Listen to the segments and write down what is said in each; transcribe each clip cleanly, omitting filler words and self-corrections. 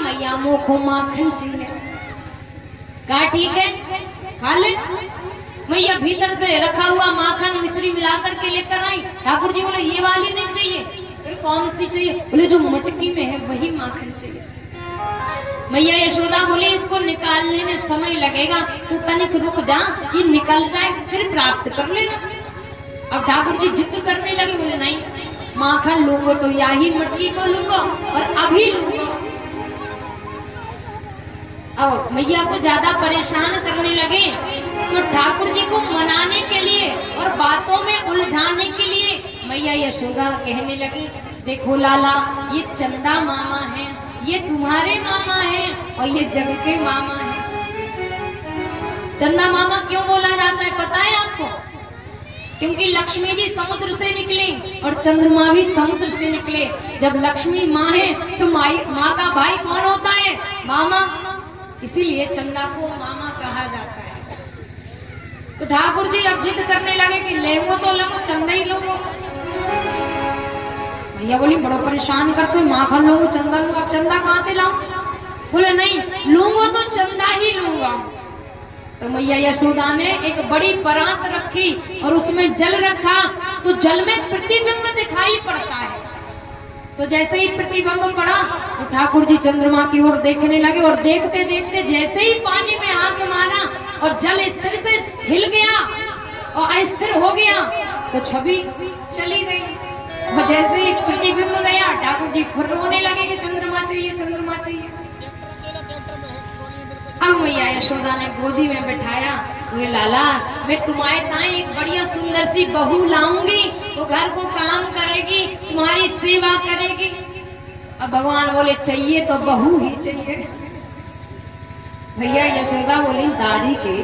मैया मोखो माखन चाहिए। कहा ठीक है खा ले। मैया भीतर से रखा हुआ माखन मिश्री मिलाकर के लेकर आई। ठाकुर जी बोले ये वाली नहीं चाहिए, फिर कौन सी चाहिए? बोले जो मटकी में है वही माखन चाहिए। मैया यशोदा बोले इसको निकालने में समय लगेगा, तू तनिक रुक जा, ये निकल जाए फिर प्राप्त कर लेना। अब ठाकुर जी जिद करने लगे, बोले नहीं माखन लूंगा तो या ही मटकी को लूंगा और अभी लूंगा। और मैया को ज्यादा परेशान करने लगे तो ठाकुर जी को मनाने के लिए और बातों में उलझाने के लिए मैया यशोदा कहने लगी, देखो लाला ये चंदा मामा है, ये तुम्हारे मामा है और ये जग के मामा है। चंदा मामा क्यों बोला जाता है पता है आपको? क्योंकि लक्ष्मी जी समुद्र से निकले और चंद्रमा भी समुद्र से निकले। जब लक्ष्मी माँ है तो माँ का भाई कौन होता है? मामा। इसीलिए चंदा को मामा कहा जाता है। तो ठाकुर जी अब जिद करने लगे कि लेंगो तो लेंगो, चंदा ही लोगो। भैया बोली बड़ो परेशान करते हो, माखन लोगो चंदा लूंगा। अब चंदा कहाँ से लाऊं? बोले नहीं लूंगा तो चंदा ही लूंगा। तो मैया यशोदा ने एक बड़ी परात रखी और उसमें जल रखा, तो जल में प्रतिबिंब दिखाई पड़ता है। तो जैसे ही प्रतिबिंब पड़ा तो ठाकुर जी चंद्रमा की ओर देखने लगे और देखते देखते जैसे ही पानी में हाथ मारा और जल स्थिर से हिल गया और अस्थिर हो गया तो छवि चली गई। और जैसे ही प्रतिबिंब गया ठाकुर जी फिर रोने लगे कि चंद्रमा चाहिए, चंद्रमा चाहिए। अब मैया यशोदा ने गोदी में बिठाया, बोले लाला मैं तुम्हारे ताई एक बढ़िया सुंदर सी बहू लाऊंगी, वो घर को काम करेगी, तुम्हारी सेवा करेगी। अब भगवान बोले चाहिए तो बहू ही चाहिए। भैया यशोदा बोली दादी के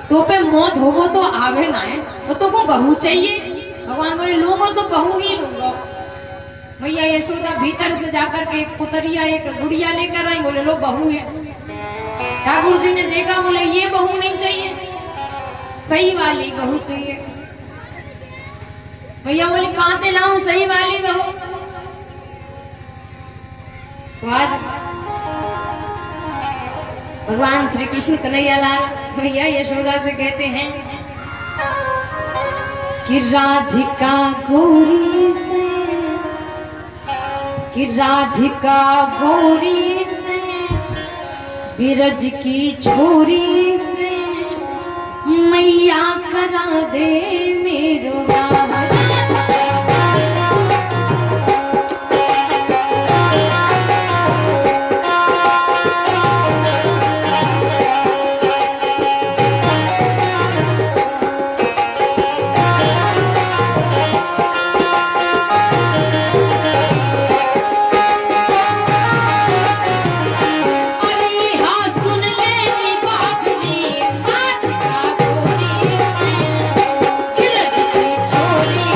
तो पे मौत होगो तो आवे ना है, वो तो को बहू चाहिए। भगवान बोले लूंगा तो बहू ही लूंगा। भैया यशोदा भीतर से जाकर के एक पुतरिया एक गुड़िया लेकर आई, बोले लो बहू है। ठाकुर जी ने देखा, बोले ये बहू नहीं चाहिए, सही वाली बहू चाहिए। भैया बोले कहां से लाऊं सही वाली बहू? स्वाद भगवान श्री कृष्ण कन्हैया लाल भैया यशोदा से कहते हैं कि राधिका गौरी से, कि राधिका गौरी से बिरज की छोरी से मैया करा दे मेरो बाहर। छोरी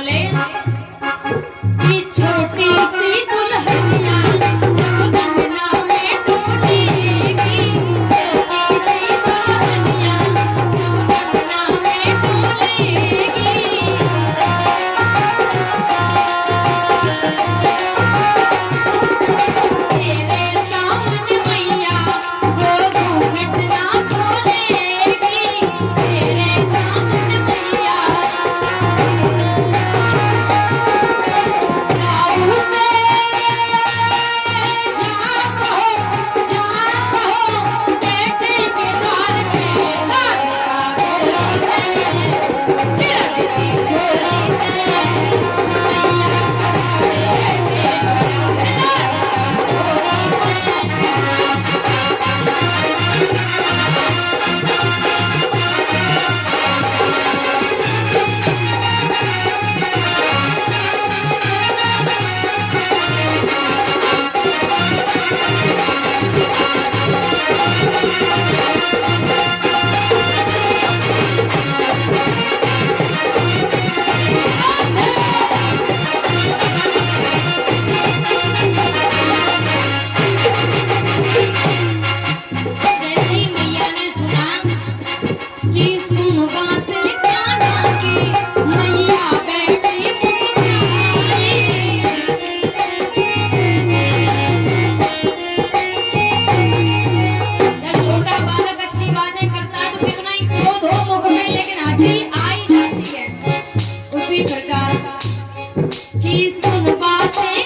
बोले कि छोटी सी दुल्हनिया जब अंगना में डोलेगी, छोटी सी दुल्हनिया जब अंगना में डोलेगी। तेरे सामने मैया वो घूंघट ना खोलेगी, तेरे सामने मैया गाँव से जा कहो बेटे के द्वार पे राधिका गोरी से, बिरज की छोरी से मैया कराए प्यार राधिका गोरी से। जैसे ही मैया ने सुना कि सुन बात कान्हा की, मैया बैठी मुस्कुराई। जब छोटा बालक अच्छी बातें करता है तो कितना ही क्रोध हो मुख में, लेकिन हंसी आ ही जाती है। उसी प्रकार की सुन बातें